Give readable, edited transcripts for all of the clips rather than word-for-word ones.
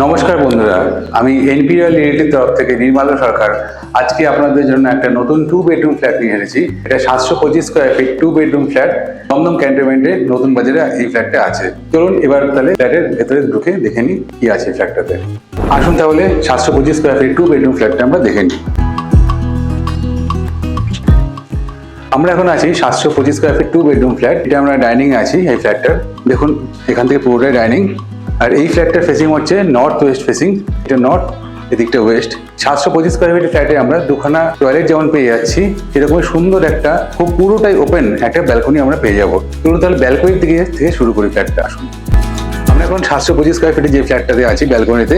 নমস্কার বন্ধুরা, আমি এনপিআর রিয়েলিটির তরফ থেকে নির্মলা সরকার আজকে আপনাদের জন্য একটা নতুন 2 বেডরুম ফ্ল্যাট নিয়ে এসেছি। এটা 725 square feet 2 bedroom flat Dum Dum ক্যান্টনমেন্টে নতুন বাজারে এই ফ্ল্যাটটা আছে। চলুন এবার তাহলে ফ্ল্যাটের ভেতরে ঢুকে দেখে নিই কি আছে ফ্ল্যাটটাতে। আসুন তাহলে 725 স্কোয়ার ফিট 2 বেডরুম ফ্ল্যাটটা আমরা দেখে নিই। আমরা এখন আছি 725 স্কোয়ার ফিট 2 বেডরুম ফ্ল্যাট। এটা আমরা ডাইনিং আছি এই ফ্ল্যাটটার। দেখুন এখান থেকে পুরোটাই ডাইনিং। আর এই ফ্ল্যাটটার ফেসিং হচ্ছে নর্থ ওয়েস্ট ফেসিং। এটা নর্থ, এদিকটা ওয়েস্ট। 725 স্কোয়ার ফিটের ফ্ল্যাটে আমরা দুখানা টয়লেট যেমন পেয়ে যাচ্ছি, সেরকম সুন্দর একটা খুব পুরোটাই ওপেন একটা ব্যালকনি আমরা পেয়ে যাবো। চলুন তাহলে ব্যালকনির দিকে থেকে শুরু করি ফ্ল্যাটটা। আসুন, আমরা এখন 725 স্কোয়ার ফিটে যে ফ্ল্যাটটাতে আছি ব্যালকনিতে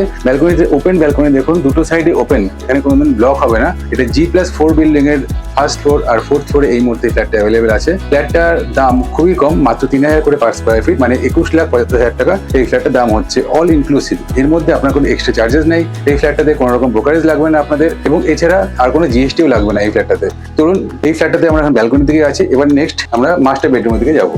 ওপেন ব্যালকনি। দেখুন দুটো সাইডে ওপেন, এখানে কোনোদিন ব্লক হবে না। এটা G+4 বিল্ডিং এর ফার্স্ট ফ্লোর আর ফোর্থ ফ্লোরে এই মুহূর্তে ফ্ল্যাটটা অ্যাভেলেবেল আছে। ফ্ল্যাটটার দাম খুবই কম, মাত্র 3000 করে পার স্কোয়ার ফিট, মানে 21,75,000 টাকা এই ফ্ল্যাটটার দাম হচ্ছে, অল ইনক্লুসিভ। এর মধ্যে আপনার কোনো এক্সট্রা চার্জেস নেই। এই ফ্ল্যাটটাতে কোনো রকম ব্রোকারেজ লাগবে না আপনাদের, এবং এছাড়া আর কোনো জিএসটিও লাগবে না এই ফ্ল্যাটটাতে। চলুন এই ফ্ল্যাটটাতে আমরা এখন ব্যালকনির দিকে আছি। এবার নেক্সট আমরা মাস্টার বেডরুমের দিকে যাবো।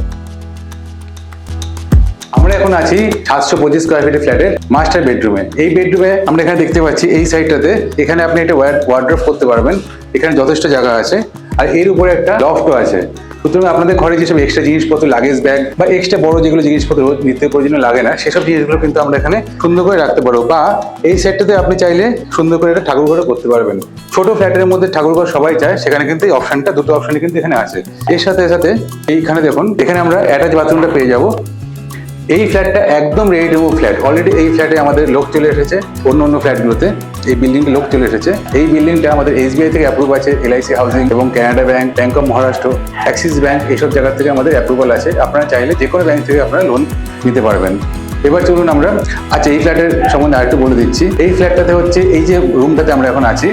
আমরা এখন আছি 725 স্কোয়ার ফিটের ফ্ল্যাটের মাস্টার বেডরুমে। এই বেডরুমে আমরা এখানে দেখতে পাচ্ছি এই সাইডটাতে এখানে আপনি একটা ওয়ার্ড্রপ করতে পারবেন। এখানে যথেষ্ট জায়গা আছে, আর এর উপরে একটা লফটও আছে। সুতরাং আপনাদের ঘরে যেসব এক্সট্রা জিনিসপত্র, লাগেজ ব্যাগ বা এক্সট্রা বড় যেগুলো জিনিসপত্র নিত্য প্রয়োজনীয় লাগে না, সেসব জিনিসগুলো কিন্তু আমরা এখানে সুন্দর করে রাখতে পারবো। বা এই সাইডটাতে আপনি চাইলে সুন্দর করে একটা ঠাকুর ঘরও করতে পারবেন। ছোট ফ্ল্যাটের মধ্যে ঠাকুর ঘর সবাই চায়, সেখানে কিন্তু এই অপশনটা, দুটো অপশনই কিন্তু এখানে আছে। এর সাথে সাথে এইখানে দেখুন, এখানে আমরা অ্যাটাচ বাথরুমটা পেয়ে যাবো। এই ফ্ল্যাটটা একদম ready to move flat. Already এই ফ্ল্যাটে আমাদের লোক চলে এসেছে। অন্য ফ্ল্যাটগুলোতে এই বিল্ডিংটা লোক চলে এসেছে। এই বিল্ডিংটা আমাদের SBI থেকে অ্যাপ্রুভ আছে, LIC হাউজিং এবং Canada bank, bank of Maharashtra, Axis bank, এইসব জায়গা থেকে আমাদের অ্যাপ্রুভাল আছে। আপনারা চাইলে যে কোনো ব্যাংক থেকে আপনারা লোন নিতে পারবেন। এবার চলুন আমরা এই ফ্ল্যাটের সম্বন্ধে আরেকটু বলে দিচ্ছি। এই ফ্ল্যাটটাতে হচ্ছে, এই যে রুমটাতে আমরা এখন আছি,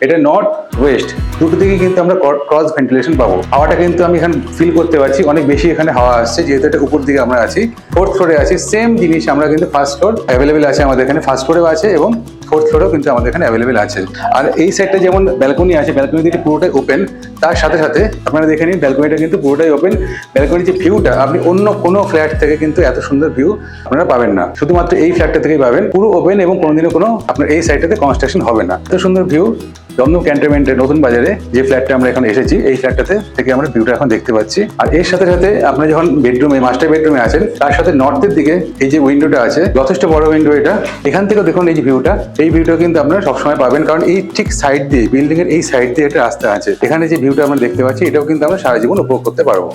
এটা নর্থ ওয়েস্ট, দুটো দিকে কিন্তু আমরা ক্রস ভেন্টিলেশন পাবো। হাওয়াটা কিন্তু আমি এখানে ফিল করতে পারছি, অনেক বেশি এখানে হাওয়া আসছে, যেহেতু এটা উপর দিকে আমরা আছি। ফোর্থ ফ্লোরে আছি, সেম জিনিস আমরা কিন্তু ফার্স্ট ফ্লোর অ্যাভেলেবেল আছে আমাদের এখানে, ফার্স্ট ফ্লোরেও আছে এবং ফোর্থ ফ্লোরেও কিন্তু আমাদের এখানে অ্যাভেলেবেল আছে। আর এই সাইডটা যেমন ব্যালকনি আছে, ব্যালকনি দিকে পুরোটাই ওপেন। তার সাথে সাথে আপনারা দেখে নিন, ব্যালকনিটা কিন্তু পুরোটাই ওপেন। ব্যালকনির যে ভিউটা, আপনি অন্য কোনো ফ্ল্যাট থেকে কিন্তু এত সুন্দর ভিউ আপনারা পাবেন না, শুধুমাত্র এই ফ্ল্যাটটা থেকেই পাবেন। পুরো ওপেন এবং কোনোদিনও কোনো আপনার এই সাইডটাতে কনস্ট্রাকশন হবে না। এত সুন্দর ভিউ দমদম ক্যান্টনমেন্টের নতুন বাজারে যে ফ্ল্যাটটা আমরা এখন এসেছি, এই ফ্ল্যাটটাতে থেকে আমরা ভিউটা এখন দেখতে পাচ্ছি। আর এর সাথে সাথে আপনি যখন বেডরুমে, মাস্টার বেডরুমে আছেন, তার সাথে নর্থের দিকে এই যে উইন্ডোটা আছে, যথেষ্ট বড় উইন্ডো এটা। এখান থেকে দেখুন এই যে ভিউটা, এই ভিউটা কিন্তু আপনারা সবসময় পাবেন, কারণ এই ঠিক সাইড দিয়ে, বিল্ডিং এর এই সাইড দিয়ে একটা রাস্তা আছে। এখানে যে ভিউটা আমরা দেখতে পাচ্ছি, এটাও কিন্তু আমরা সারা জীবন উপভোগ করতে পারবো।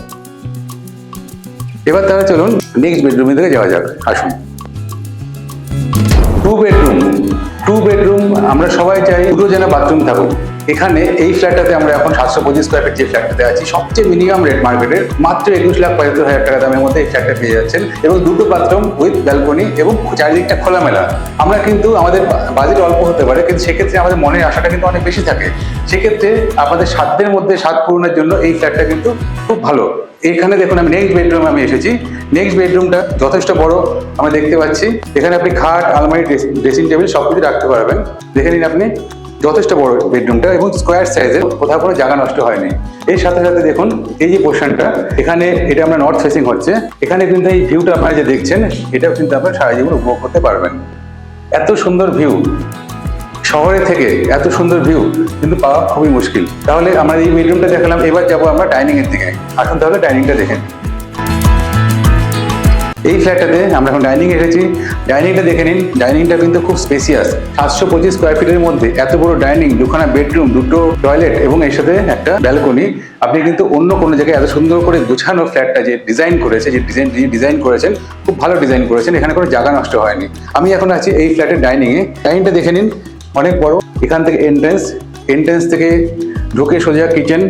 এবার তাহলে চলুন নেক্সট বেডরুমের দিকে যাওয়া যাক। আসুন, 2 বেডরুম আমরা সবাই চাই দুটো যেন বাথরুম থাকুক। এখানে এই ফ্ল্যাটটাতে আমরা এখন 725 স্কোয়ার ফিট যে ফ্ল্যাটটাতে আছি, সবচেয়ে মিনিমাম রেট মার্কেটের, মাত্র 21,75,000 টাকা দামের মধ্যে এই ফ্ল্যাটটা পেয়ে যাচ্ছেন, এবং দুটো বাথরুম উইথ ব্যালকনি এবং চারিদিকটা খোলামেলা। আমরা কিন্তু আমাদের বাজেট অল্প হতে পারে, কিন্তু সেক্ষেত্রে আমাদের মনের আশাটা কিন্তু অনেক বেশি থাকে। সেক্ষেত্রে আপনাদের সাধ্যের মধ্যে স্বাদ পূরণের জন্য এই ফ্ল্যাটটা কিন্তু খুব ভালো। এখানে দেখুন, আমি নেক্সট বেডরুমে আমি এসেছি। নেক্সট বেডরুমটা যথেষ্ট বড় আমরা দেখতে পাচ্ছি। এখানে আপনি খাট, আলমারি, ড্রেসিং টেবিল সবকিছু রাখতে পারবেন। দেখে নিন আপনি, যথেষ্ট বড় বেডরুমটা এবং স্কোয়ার সাইজের, কোথাও কোনো জায়গা নষ্ট হয়নি। এর সাথে সাথে দেখুন এই যে পোর্শনটা, এখানে এটা আমরা নর্থ ফেসিং হচ্ছে। এখানে কিন্তু এই ভিউটা আপনারা যে দেখছেন, এটাও কিন্তু আপনারা সারা জীবন উপভোগ করতে পারবেন। এত সুন্দর ভিউ, শহরে থেকে এত সুন্দর ভিউ কিন্তু পাওয়া খুবই মুশকিল। তাহলে আমরা এই বেডরুমটা দেখালাম, এবার যাবো আমরা ডাইনিং এর দিকে। আসুন তাহলে ডাইনিংটা দেখেন। এই ফ্ল্যাটটাতে আমরা এখন ডাইনিং এসেছি। ডাইনিংটা দেখে নিন, ডাইনিংটা কিন্তু খুব স্পেসিয়াস। 725 স্কোয়ার ফিটের মধ্যে এত বড় ডাইনিং, দুখানা বেডরুম, দুটো টয়লেট এবং এর সাথে একটা ব্যালকনি। আপনি কিন্তু অন্য কোনো জায়গায় এত সুন্দর করে গুছানো ফ্ল্যাটটা যে ডিজাইন করেছে, যে ডিজাইন করেছেন, খুব ভালো ডিজাইন করেছেন। এখানে কোনো জায়গা নষ্ট হয়নি। আমি এখন আছি এই ফ্ল্যাটের ডাইনিংয়ে। ডাইনিংটা দেখে নিন, অনেক বড়। এখান থেকে এন্ট্রেন্স থেকে ঢুকে সোজা কিচেন,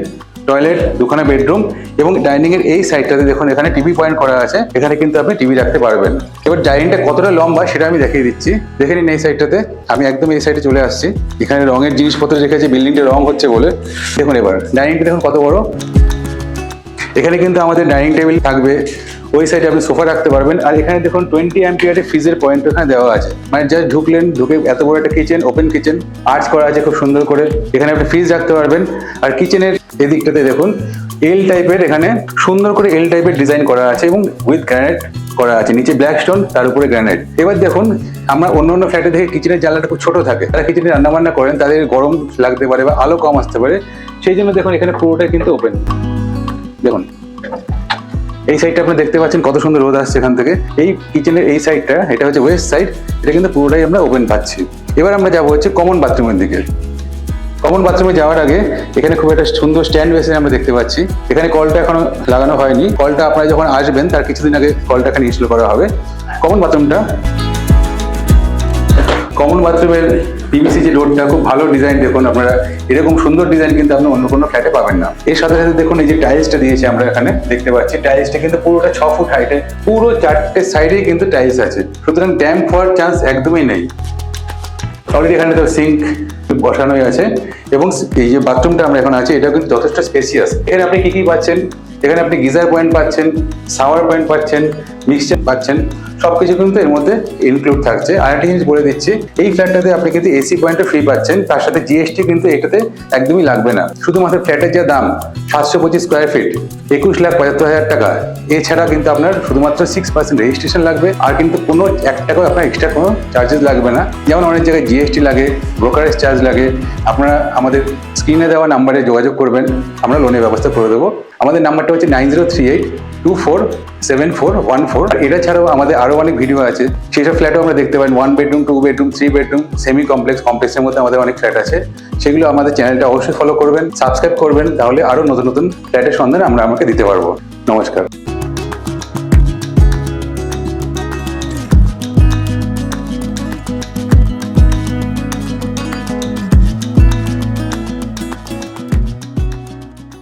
টয়লেট, দুখানা বেডরুম এবং ডাইনিং এর এই সাইডটাতে দেখুন, এখানে টিভি পয়েন্ট করা আছে। এখানে কিন্তু আপনি টিভি রাখতে পারবেন। এবার ডাইনিংটা কতটা লম্বা সেটা আমি দেখিয়ে দিচ্ছি। দেখে নিন এই সাইডটাতে, আমি একদম এই সাইডে চলে আসছি। এখানে রঙের জিনিসপত্র রেখেছি, বিল্ডিংটা রং হচ্ছে বলে। দেখুন এবার ডাইনিংটা দেখুন কত বড়। এখানে কিন্তু আমাদের ডাইনিং টেবিল থাকবে, ওই সাইডে আপনি সোফা রাখতে পারবেন। আর এখানে দেখুন 20 অ্যাম্পিয়ারের ফ্রিজের পয়েন্ট এখানে দেওয়া আছে, মানে জাস্ট ঢুকে এত বড় একটা কিচেন, ওপেন কিচেন, আর্চ করা আছে খুব সুন্দর করে। এখানে আপনি ফ্রিজ রাখতে পারবেন। আর কিচেনের এদিকটাতে দেখুন এল টাইপের, এখানে সুন্দর করে এল টাইপের ডিজাইন করা আছে এবং উইথ গ্রানাইট করা আছে, নিচে ব্ল্যাক স্টোন, তার উপরে গ্রানাইট। এবার দেখুন, আমরা অন্য ফ্ল্যাটে থেকে কিচেনের জানলাটা খুব ছোট থাকে, তারা কিচেনে রান্নাবান্না করেন, তাদের গরম লাগতে পারে বা আলো কম আসতে পারে, সেই জন্য দেখুন এখানে পুরোটাই কিন্তু ওপেন। দেখুন এই সাইডটা আপনি দেখতে পাচ্ছেন কত সুন্দর রোদ আসছে এখান থেকে। এই কিচেনের এই সাইডটা, এটা হচ্ছে ওয়েস্ট সাইড, এটা কিন্তু পুরোটাই আমরা ওপেন পাচ্ছি। এবার আমরা যাবো হচ্ছে কমন বাথরুমের দিকে। কমন বাথরুমে যাওয়ার আগে এখানে খুব একটা সুন্দর স্ট্যান্ড বেসিন আমরা দেখতে পাচ্ছি। এখানে কলটা এখনো লাগানো হয়নি, কলটা আপনারা যখন আসবেন তার কিছুদিন আগে কলটা এখানে ইনস্টল করা হবে। কমন বাথরুমের পিভিসি যে রোডটা, খুব ভালো ডিজাইন। দেখুন আপনারা, এরকম সুন্দর ডিজাইন কিন্তু আপনি অন্য কোনো ফ্ল্যাটে পাবেন না। এর সাথে সাথে দেখুন এই যে টাইলসটা দিয়েছে আমরা এখানে দেখতে পাচ্ছি, টাইলসটা কিন্তু পুরোটা 6 ফুট হাইটে, পুরো 4টে সাইডেই কিন্তু টাইলস আছে, সুতরাং ড্যাম্প হওয়ার চান্স একদমই নেই। অলরেডি এখানে তো সিঙ্ক বসানোই আছে এবং এই যে বাথরুমটা আমরা এখন আছি এটাও কিন্তু যথেষ্ট স্পেসিয়াস। এখানে আপনি কি পাচ্ছেন, এখানে আপনি গিজার পয়েন্ট পাচ্ছেন, শাওয়ার পয়েন্ট পাচ্ছেন, মিক্সচার পাচ্ছেন, সবকিছু কিন্তু এর মধ্যে ইনক্লুড থাকছে। আরেকটা জিনিস বলে দিচ্ছি, এই ফ্ল্যাটটাতে আপনি কিন্তু এসি পয়েন্টও ফ্রি পাচ্ছেন, তার সাথে জিএসটি কিন্তু এটাতে একদমই লাগবে না। শুধুমাত্র ফ্ল্যাটের যা দাম 725 স্কোয়ার ফিট 21,75,000 টাকা, এছাড়া কিন্তু আপনার শুধুমাত্র 6% রেজিস্ট্রেশন লাগবে, আর কিন্তু কোনো 1 টাকাও আপনার এক্সট্রা কোনো চার্জেস লাগবে না। যেমন অনেক জায়গায় জিএসটি লাগে, ব্রোকারেজ চার্জ লাগে। আপনারা আমাদের স্ক্রিনে দেওয়া নাম্বারে যোগাযোগ করবেন, আমরা লোনের ব্যবস্থা করে দেবো। আমাদের নাম্বারটা হচ্ছে 9038247414। এটা ছাড়াও আমাদের আরো অনেক ভিডিও আছে, সেসব ফ্ল্যাটও আমরা দেখতে পারেন। 1 bedroom, 2 bedroom, 3 bedroom, semi complex, কমপ্লেক্সের মধ্যে আমাদের অনেক ফ্ল্যাট আছে। সেগুলো আমাদের চ্যানেলটা অবশ্যই ফলো করবেন, সাবস্ক্রাইব করবেন, তাহলে আরো নতুন নতুন ফ্ল্যাটের সন্ধান আমরা আমাকে দিতে পারবো। নমস্কার।